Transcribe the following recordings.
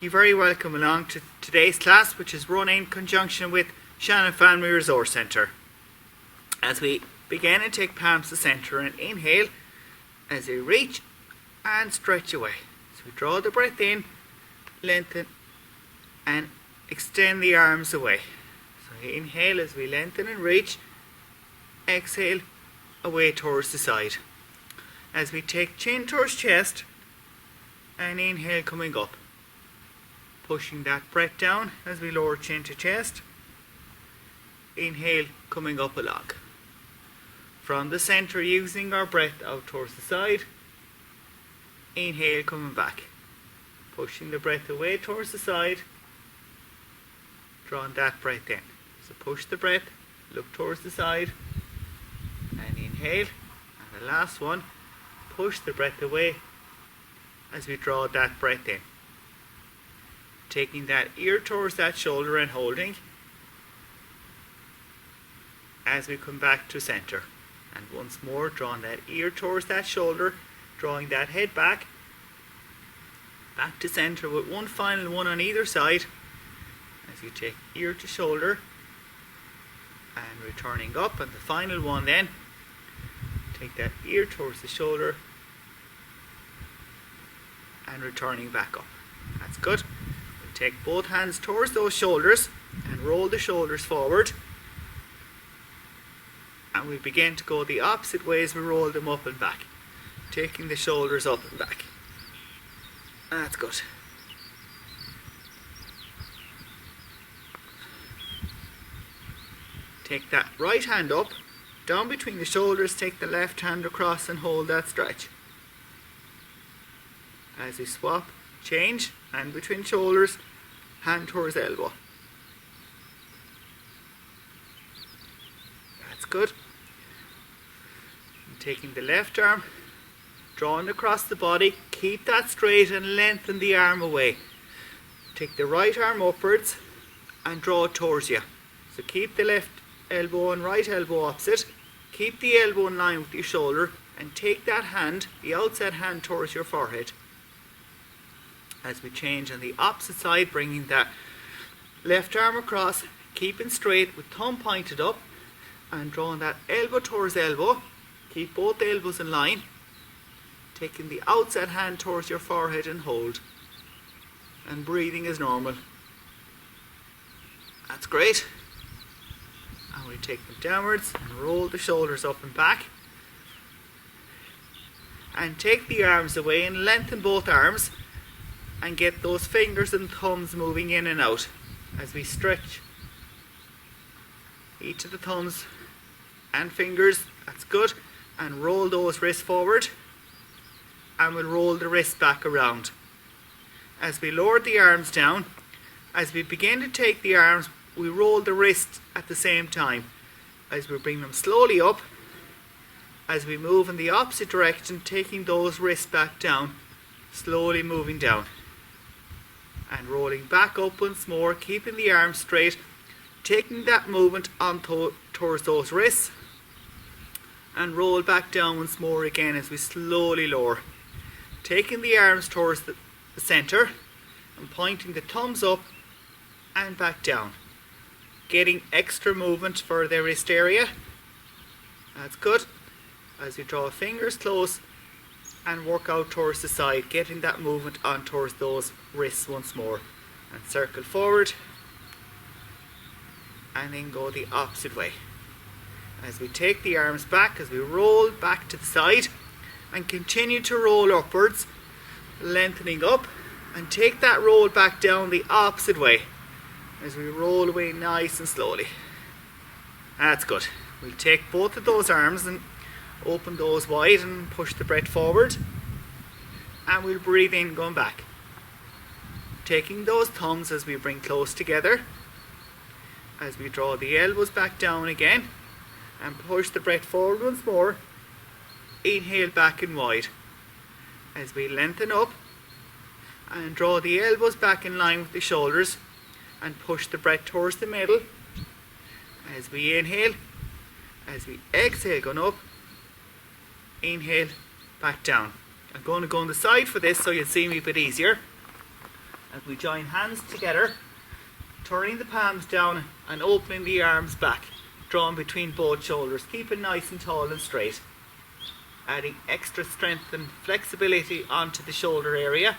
You're very welcome along to today's class, which is run in conjunction with Shannon Family Resource Centre. As we begin and take palms to centre and inhale as we reach and stretch away. So we draw the breath in, lengthen and extend the arms away. So inhale as we lengthen and reach, exhale away towards the side. As we take chin towards chest and inhale coming up. Pushing that breath down as we lower chin to chest. Inhale coming up along. From the centre, using our breath out towards the side. Inhale coming back. Pushing the breath away towards the side. Drawing that breath in. So push the breath, look towards the side. And inhale. And the last one, push the breath away as we draw that breath in. Taking that ear towards that shoulder and holding as we come back to centre. And once more, drawing that ear towards that shoulder, drawing that head back to centre with one final one on either side as you take ear to shoulder and returning up. And the final one then, take that ear towards the shoulder and returning back up. That's good. Take both hands towards those shoulders and roll the shoulders forward. And we begin to go the opposite way as we roll them up and back. Taking the shoulders up and back. That's good. Take that right hand up, down between the shoulders, take the left hand across and hold that stretch. As we swap, change, hand between shoulders, hand towards elbow. That's good. And taking the left arm, drawing across the body, keep that straight and lengthen the arm away. Take the right arm upwards and draw it towards you. So keep the left elbow and right elbow opposite. Keep the elbow in line with your shoulder and take that hand, the outside hand, towards your forehead. As we change on the opposite side, bringing that left arm across, keeping straight with thumb pointed up and drawing that elbow towards elbow. Keep both elbows in line, taking the outside hand towards your forehead and hold, and breathing as normal. That's great. And we take them downwards and roll the shoulders up and back, and take the arms away and lengthen both arms and get those fingers and thumbs moving in and out as we stretch each of the thumbs and fingers. That's good. And roll those wrists forward, and we'll roll the wrists back around. As we lower the arms down, as we begin to take the arms, we roll the wrists at the same time as we bring them slowly up, as we move in the opposite direction, taking those wrists back down, slowly moving down. And rolling back up once more, keeping the arms straight, taking that movement on towards those wrists, and roll back down once more again as we slowly lower. Taking the arms towards the centre and pointing the thumbs up and back down. Getting extra movement for the wrist area. That's good. As we draw fingers close and work out towards the side, getting that movement on towards those wrists once more. And circle forward and then go the opposite way. As we take the arms back, as we roll back to the side and continue to roll upwards, lengthening up, and take that roll back down the opposite way as we roll away nice and slowly. That's good. We'll take both of those arms and open those wide and push the breath forward, and we'll breathe in going back. Taking those thumbs as we bring close together, as we draw the elbows back down again and push the breath forward once more. Inhale back and wide as we lengthen up and draw the elbows back in line with the shoulders and push the breath towards the middle as we inhale. As we exhale, going up, inhale, back down. I'm going to go on the side for this so you'll see me a bit easier. As we join hands together, turning the palms down and opening the arms back, drawn between both shoulders, keeping nice and tall and straight. Adding extra strength and flexibility onto the shoulder area.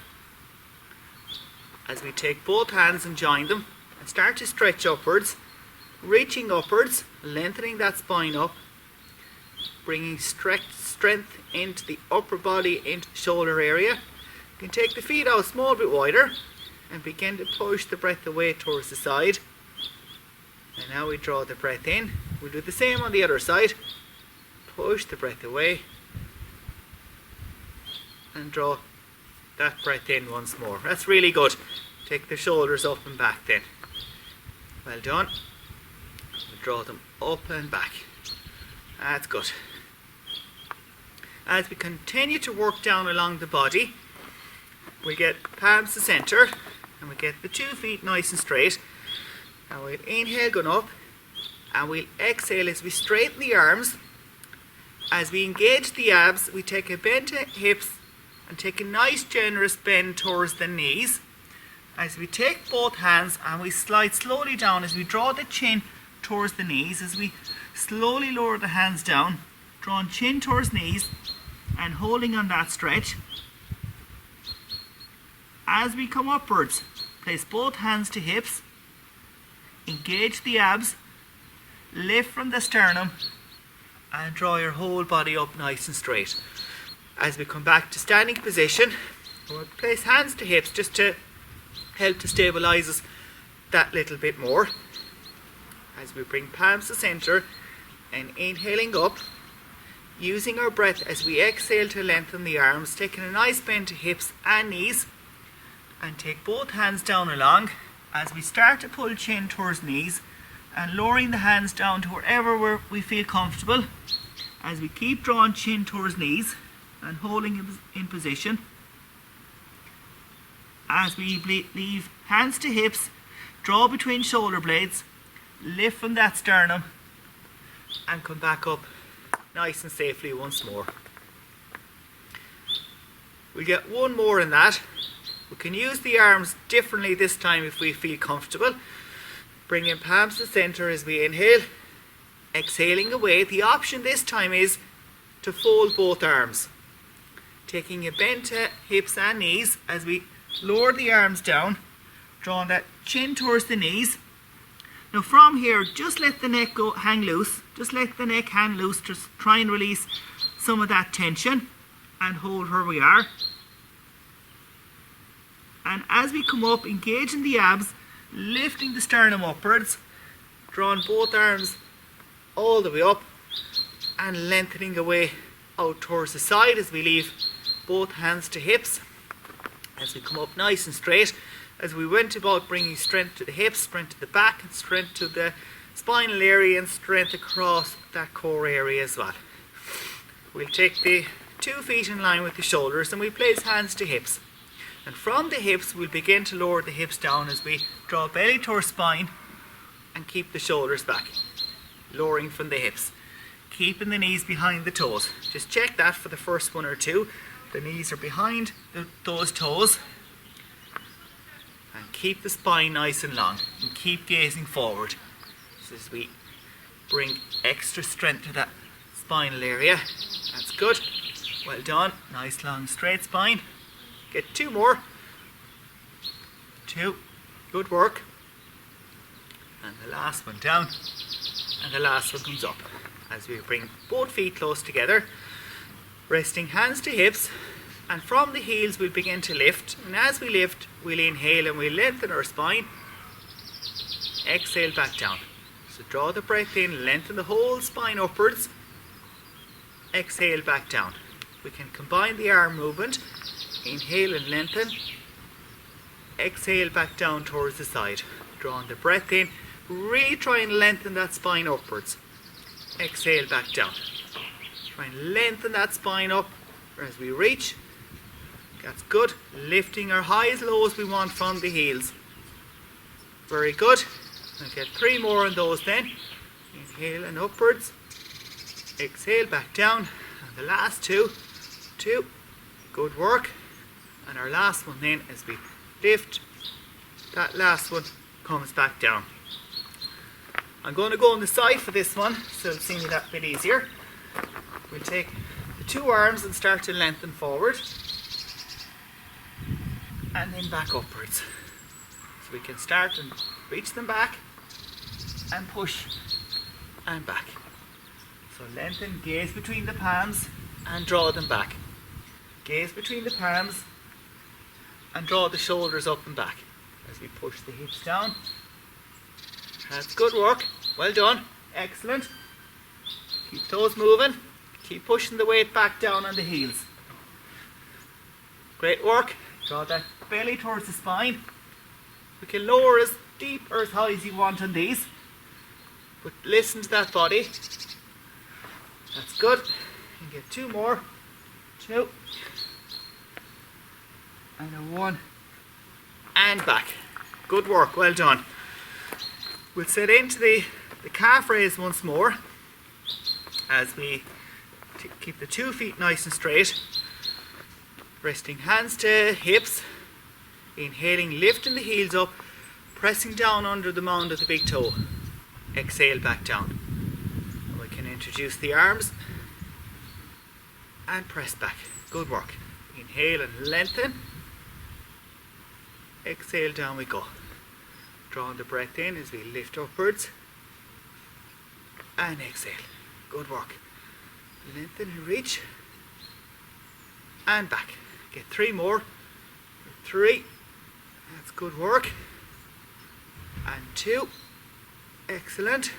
As we take both hands and join them and start to stretch upwards, reaching upwards, lengthening that spine up, bringing strength into the upper body, into the shoulder area. You can take the feet out a small bit wider and begin to push the breath away towards the side. And now we draw the breath in. We'll do the same on the other side. Push the breath away and draw that breath in once more. That's really good. Take the shoulders up and back then. Well done. We'll draw them up and back. That's good. As we continue to work down along the body, we get palms to centre and we get the 2 feet nice and straight. And we'll inhale going up and we'll exhale as we straighten the arms. As we engage the abs, we take a bend to hips and take a nice generous bend towards the knees. As we take both hands and we slide slowly down as we draw the chin towards the knees, as we slowly lower the hands down, drawing chin towards knees and holding on that stretch. As we come upwards, place both hands to hips, engage the abs, lift from the sternum and draw your whole body up nice and straight. As we come back to standing position, we'll place hands to hips just to help to stabilize us that little bit more. As we bring palms to centre and inhaling up, using our breath as we exhale to lengthen the arms, taking a nice bend to hips and knees, and take both hands down along as we start to pull chin towards knees and lowering the hands down to wherever we feel comfortable. As we keep drawing chin towards knees and holding in position. As we leave hands to hips, draw between shoulder blades, lift from that sternum and come back up nice and safely once more. We'll get one more in that. We can use the arms differently this time if we feel comfortable. Bring in palms to centre as we inhale, exhaling away. The option this time is to fold both arms. Taking a bend to hips and knees as we lower the arms down, drawing that chin towards the knees. Now from here, just let the neck hang loose. Just let the neck hang loose. Just try and release some of that tension and hold where we are. And as we come up, engaging the abs, lifting the sternum upwards, drawing both arms all the way up and lengthening away out towards the side as we leave both hands to hips. As we come up nice and straight, as we went about bringing strength to the hips, strength to the back and strength to the spinal area and strength across that core area as well. We'll take the 2 feet in line with the shoulders and we place hands to hips. And from the hips we'll begin to lower the hips down as we draw belly towards spine and keep the shoulders back. Lowering from the hips. Keeping the knees behind the toes. Just check that for the first one or two. The knees are behind those toes. And keep the spine nice and long. And keep gazing forward. So as we bring extra strength to that spinal area. That's good. Well done. Nice long straight spine. Get 2 more. 2. Good work. And the last one down. And the last one comes up. As we bring both feet close together. Resting hands to hips. And from the heels we'll begin to lift. And as we lift, we'll inhale and we'll lengthen our spine. Exhale back down. So draw the breath in, lengthen the whole spine upwards. Exhale back down. We can combine the arm movement. Inhale and lengthen. Exhale back down towards the side. Drawing the breath in. Really try and lengthen that spine upwards. Exhale back down. Try and lengthen that spine up as we reach. That's good. Lifting our highs, lows we want from the heels. Very good. I'll get 3 more on those then. Inhale and upwards. Exhale back down. And the last 2. 2. Good work. And our last one then as we lift that last one comes back down. I'm going to go on the side for this one, so it'll see me that bit easier. We'll take the two arms and start to lengthen forward, and then back upwards. So we can start and reach them back, and push, and back. So lengthen, gaze between the palms, and draw them back. Gaze between the palms, and draw the shoulders up and back as we push the hips down. That's good work. Well done. Excellent. Keep those moving. Keep pushing the weight back down on the heels. Great work. Draw that belly towards the spine. We can lower as deep or as high as you want on these, but listen to that body. That's good. And get two more. 2. And a 1. And back. Good work. Well done. We'll set into the calf raise once more as we keep the 2 feet nice and straight. Resting hands to hips. Inhaling, lifting the heels up, pressing down under the mound of the big toe. Exhale back down. And we can introduce the arms and press back. Good work. Inhale and lengthen. Exhale, down we go. Drawing the breath in as we lift upwards. And exhale. Good work. Lengthen and reach. And back. Get 3 more. 3. That's good work. And 2. Excellent.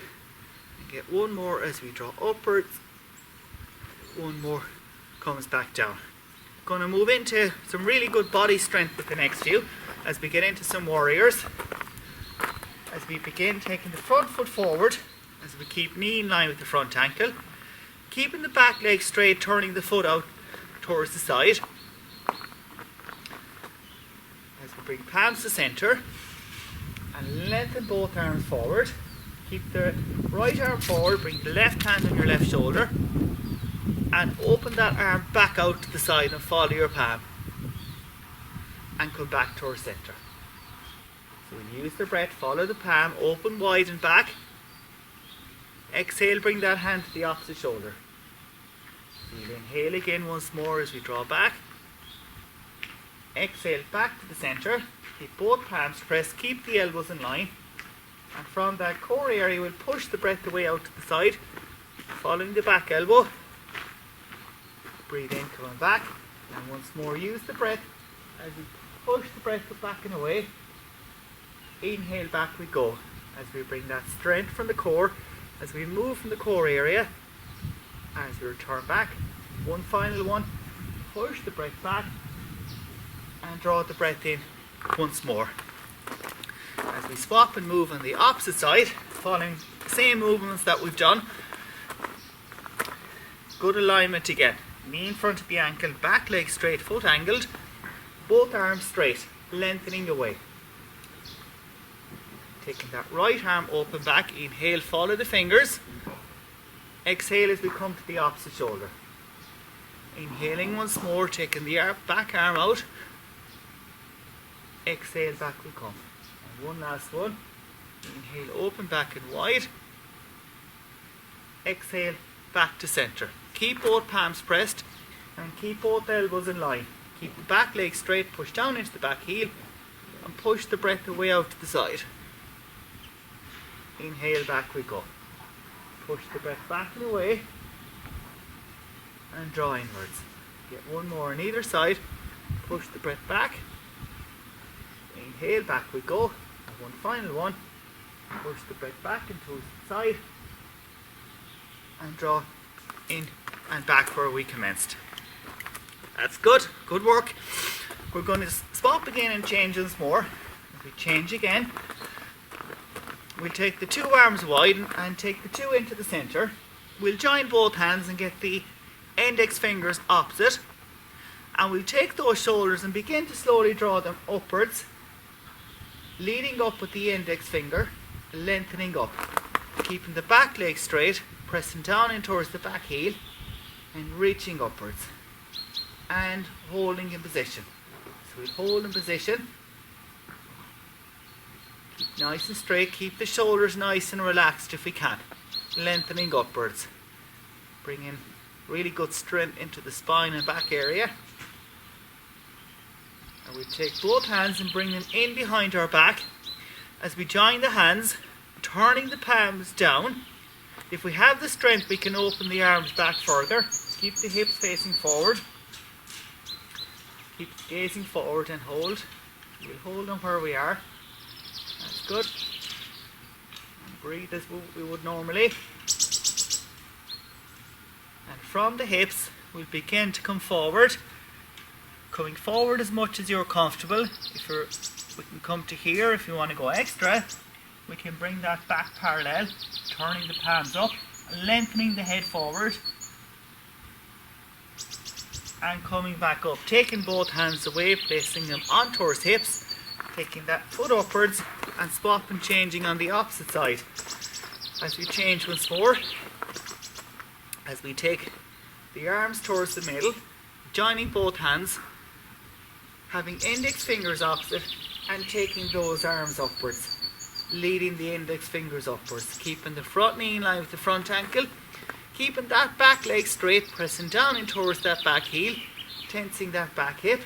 And get 1 more as we draw upwards. 1 more comes back down. Going to move into some really good body strength with the next few as we get into some warriors. As we begin taking the front foot forward, as we keep knee in line with the front ankle, keeping the back leg straight, turning the foot out towards the side. As we bring palms to centre and lengthen both arms forward. Keep the right arm forward, bring the left hand on your left shoulder and open that arm back out to the side and follow your palm and come back towards centre. So we'll use the breath, follow the palm, open wide and back. Exhale, bring that hand to the opposite shoulder. We'll inhale again once more as we draw back. Exhale back to the centre. Keep both palms pressed, keep the elbows in line. And from that core area we'll push the breath away out to the side, following the back elbow. Breathe in, coming back. And once more use the breath as we push the breath back and away. Inhale, back we go. As we bring that strength from the core, as we move from the core area, as we return back. One final one. Push the breath back and draw the breath in once more. As we swap and move on the opposite side, following the same movements that we've done. Good alignment again. Knee in front of the ankle, back leg straight, foot angled, both arms straight, lengthening away. Taking that right arm open back, inhale, follow the fingers. Exhale as we come to the opposite shoulder. Inhaling once more, taking the back arm out. Exhale, back we come. And one last one. Inhale, open back and wide. Exhale, back to centre. Keep both palms pressed and keep both elbows in line. Keep the back leg straight, push down into the back heel and push the breath away out to the side. Inhale, back we go. Push the breath back and away and draw inwards. Get 1 more on either side. Push the breath back. Inhale, back we go. And one final one. Push the breath back and towards the side and draw in and back where we commenced. That's good. Good work. We're going to swap again and change once more. If we change again, we'll take the 2 arms wide and take the 2 into the centre. We'll join both hands and get the index fingers opposite. And we'll take those shoulders and begin to slowly draw them upwards, leading up with the index finger, lengthening up. Keeping the back leg straight, pressing down in towards the back heel and reaching upwards. And holding in position. So we'll hold in position. Nice and straight. Keep the shoulders nice and relaxed if we can. Lengthening upwards. Bring in really good strength into the spine and back area. And we take both hands and bring them in behind our back as we join the hands, turning the palms down. If we have the strength, we can open the arms back further. Keep the hips facing forward. Keep gazing forward and hold. We'll hold them where we are. That's good. And breathe as we would normally. And from the hips, we'll begin to come forward. Coming forward as much as you're comfortable. We can come to here if you want to go extra. We can bring that back parallel, turning the palms up, lengthening the head forward, and coming back up. Taking both hands away, placing them on towards hips, taking that foot upwards, and swap and changing on the opposite side. As we change once more, as we take the arms towards the middle, joining both hands, having index fingers opposite, and taking those arms upwards. Leading the index fingers upwards, keeping the front knee in line with the front ankle, keeping that back leg straight, pressing down in towards that back heel, tensing that back hip,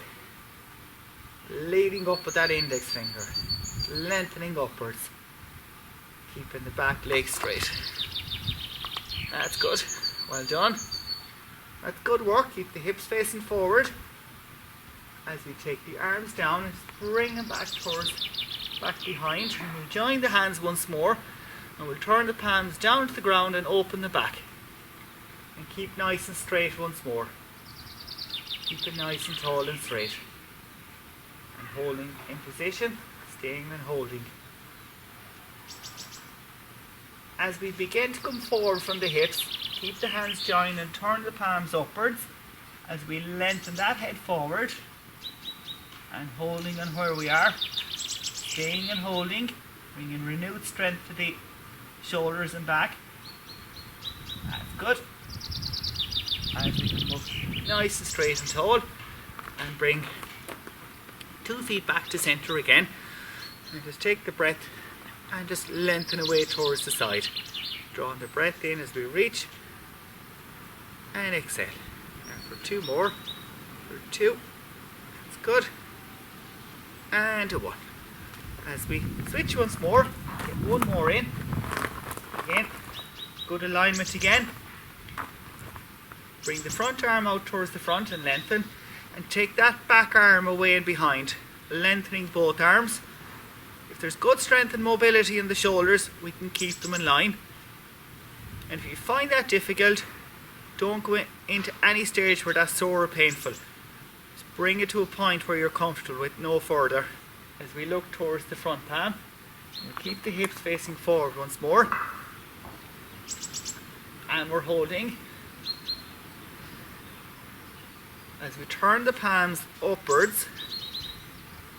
leading up with that index finger, lengthening upwards, keeping the back leg straight. That's good, well done. That's good work. Keep the hips facing forward as we take the arms down and bring them back behind, and we'll join the hands once more, and we'll turn the palms down to the ground and open the back, and keep nice and straight once more. Keep it nice and tall and straight, and holding in position, staying and holding. As we begin to come forward from the hips, keep the hands joined and turn the palms upwards as we lengthen that head forward, and holding on where we are. Staying and holding, bringing renewed strength to the shoulders and back. That's good. As we come up nice and straight and tall, and bring 2 feet back to centre again. And just take the breath and just lengthen away towards the side. Drawing the breath in as we reach, and exhale. And for 2 more. For 2. That's good. And 1. As we switch once more, get 1 more in. Again, good alignment again. Bring the front arm out towards the front and lengthen, and take that back arm away and behind, lengthening both arms. If there's good strength and mobility in the shoulders, we can keep them in line. And if you find that difficult, don't go into any stage where that's sore or painful. Just bring it to a point where you're comfortable with, no further. As we look towards the front palm, we'll keep the hips facing forward once more, and we're holding as we turn the palms upwards,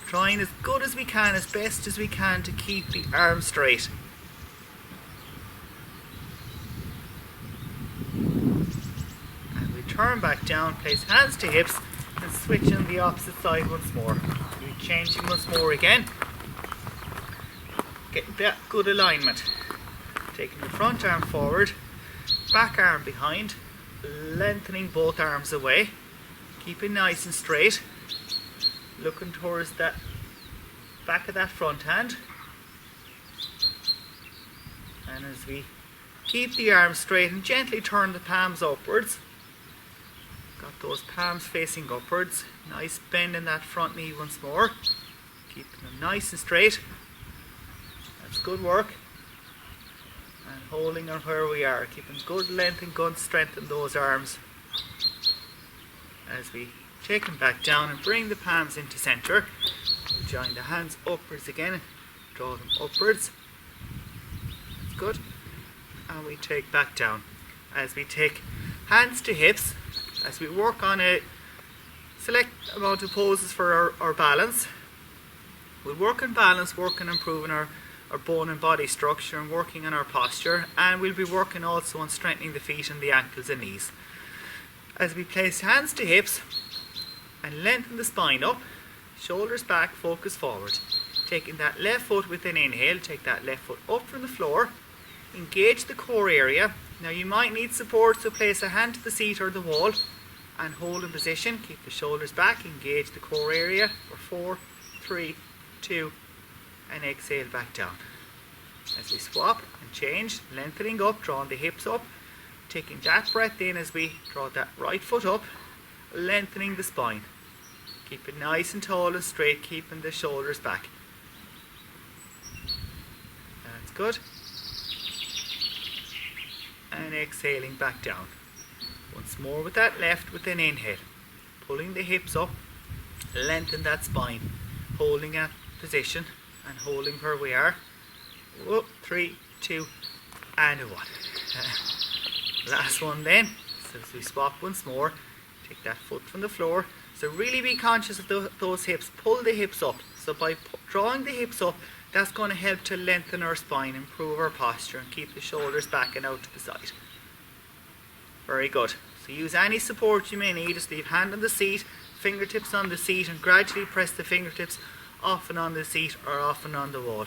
trying as good as we can, as best as we can, to keep the arms straight. And we turn back down, place hands to hips, and switch on the opposite side once more. Changing once more again, getting that good alignment, taking the front arm forward, back arm behind, lengthening both arms away, keeping nice and straight, looking towards that back of that front hand. And as we keep the arms straight and gently turn the palms upwards, got those palms facing upwards. Nice bend in that front knee once more. Keeping them nice and straight. That's good work. And holding on where we are. Keeping good length and good strength in those arms. As we take them back down and bring the palms into centre. We join the hands upwards again. Draw them upwards. That's good. And we take back down. As we take hands to hips. As we work on a select amount of poses for our balance. We'll work on balance, work on improving our bone and body structure, and working on our posture, and we'll be working also on strengthening the feet and the ankles and knees. As we place hands to hips and lengthen the spine up, shoulders back, focus forward. Taking that left foot with an inhale, take that left foot up from the floor, engage the core area. Now you might need support, so place a hand to the seat or the wall and hold in position. Keep the shoulders back, engage the core area for 4, 3, 2, and exhale back down. As we swap and change, lengthening up, drawing the hips up, taking that breath in as we draw that right foot up, lengthening the spine. Keep it nice and tall and straight, keeping the shoulders back. That's good. And exhaling back down. Once more with that left with an inhale. Pulling the hips up, lengthen that spine. Holding that position and holding where we are. 3, 2, and 1. Last one then. So as we swap once more, take that foot from the floor. So really be conscious of those hips. Pull the hips up. So by drawing the hips up, that's going to help to lengthen our spine, improve our posture, and keep the shoulders back and out to the side. Very good. So use any support you may need. Just leave hand on the seat, fingertips on the seat, and gradually press the fingertips often on the seat or often on the wall.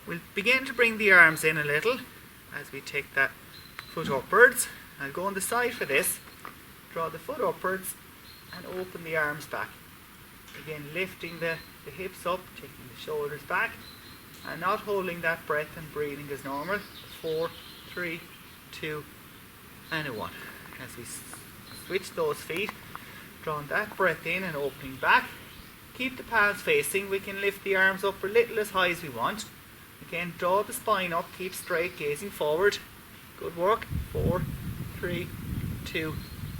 We'll begin to bring the arms in a little as we take that foot upwards. I'll go on the side for this. Draw the foot upwards and open the arms back. Again, lifting the hips up, taking the shoulders back, and not holding that breath and breathing as normal. 4, 3, 2, and 1. As we switch those feet, drawing that breath in and opening back. Keep the palms facing. We can lift the arms up a little as high as we want. Again, draw the spine up, keep straight, gazing forward. Good work. 4, 3, 2,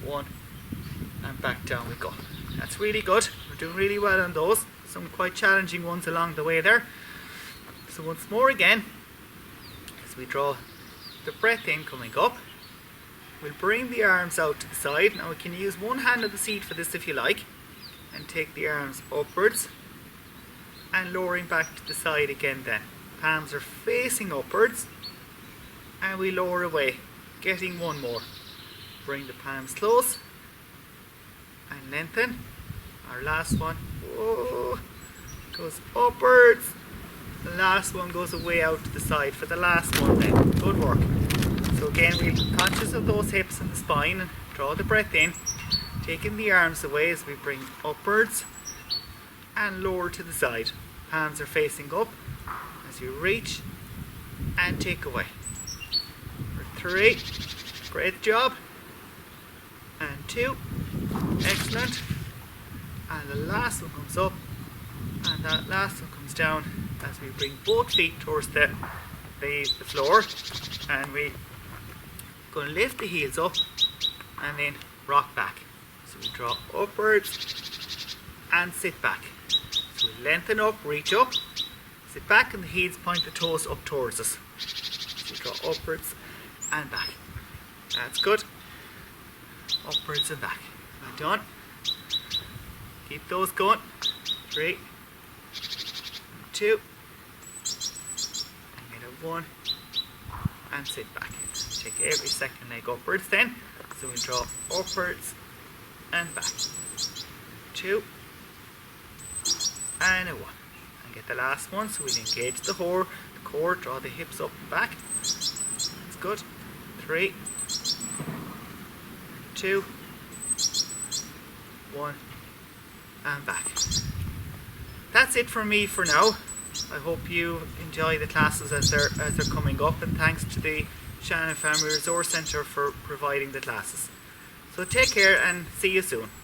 1, and back down we go. That's really good. We're doing really well on those. Some quite challenging ones along the way there. So once more again, as we draw the breath in coming up, we'll bring the arms out to the side. Now we can use one hand of the seat for this if you like, and take the arms upwards and lowering back to the side again then. Palms are facing upwards and we lower away, getting one more. Bring the palms close and lengthen. Our last one goes upwards. The last one goes away out to the side for the last one then. Good work. So again, we're conscious of those hips and the spine, and draw the breath in, taking the arms away as we bring upwards and lower to the side. Hands are facing up as you reach and take away. For 3, great job. And 2, excellent. And the last one comes up, and that last one comes down as we bring both feet towards the floor, and we going to lift the heels up and then rock back. So we draw upwards and sit back. So we lengthen up, reach up, sit back, and the heels point the toes up towards us. So we draw upwards and back. That's good. Upwards and back. Well done. Keep those going. 3, 2, and get a 1, and sit back. Take every second leg upwards then. So we draw upwards and back. 2, and a 1. And get the last one. So we'll engage the core, draw the hips up and back. That's good. 3, 2, 1, and back. That's it from me for now. I hope you enjoy the classes as they're coming up, and thanks to the Shannon Family Resource Centre for providing the classes. So take care and see you soon.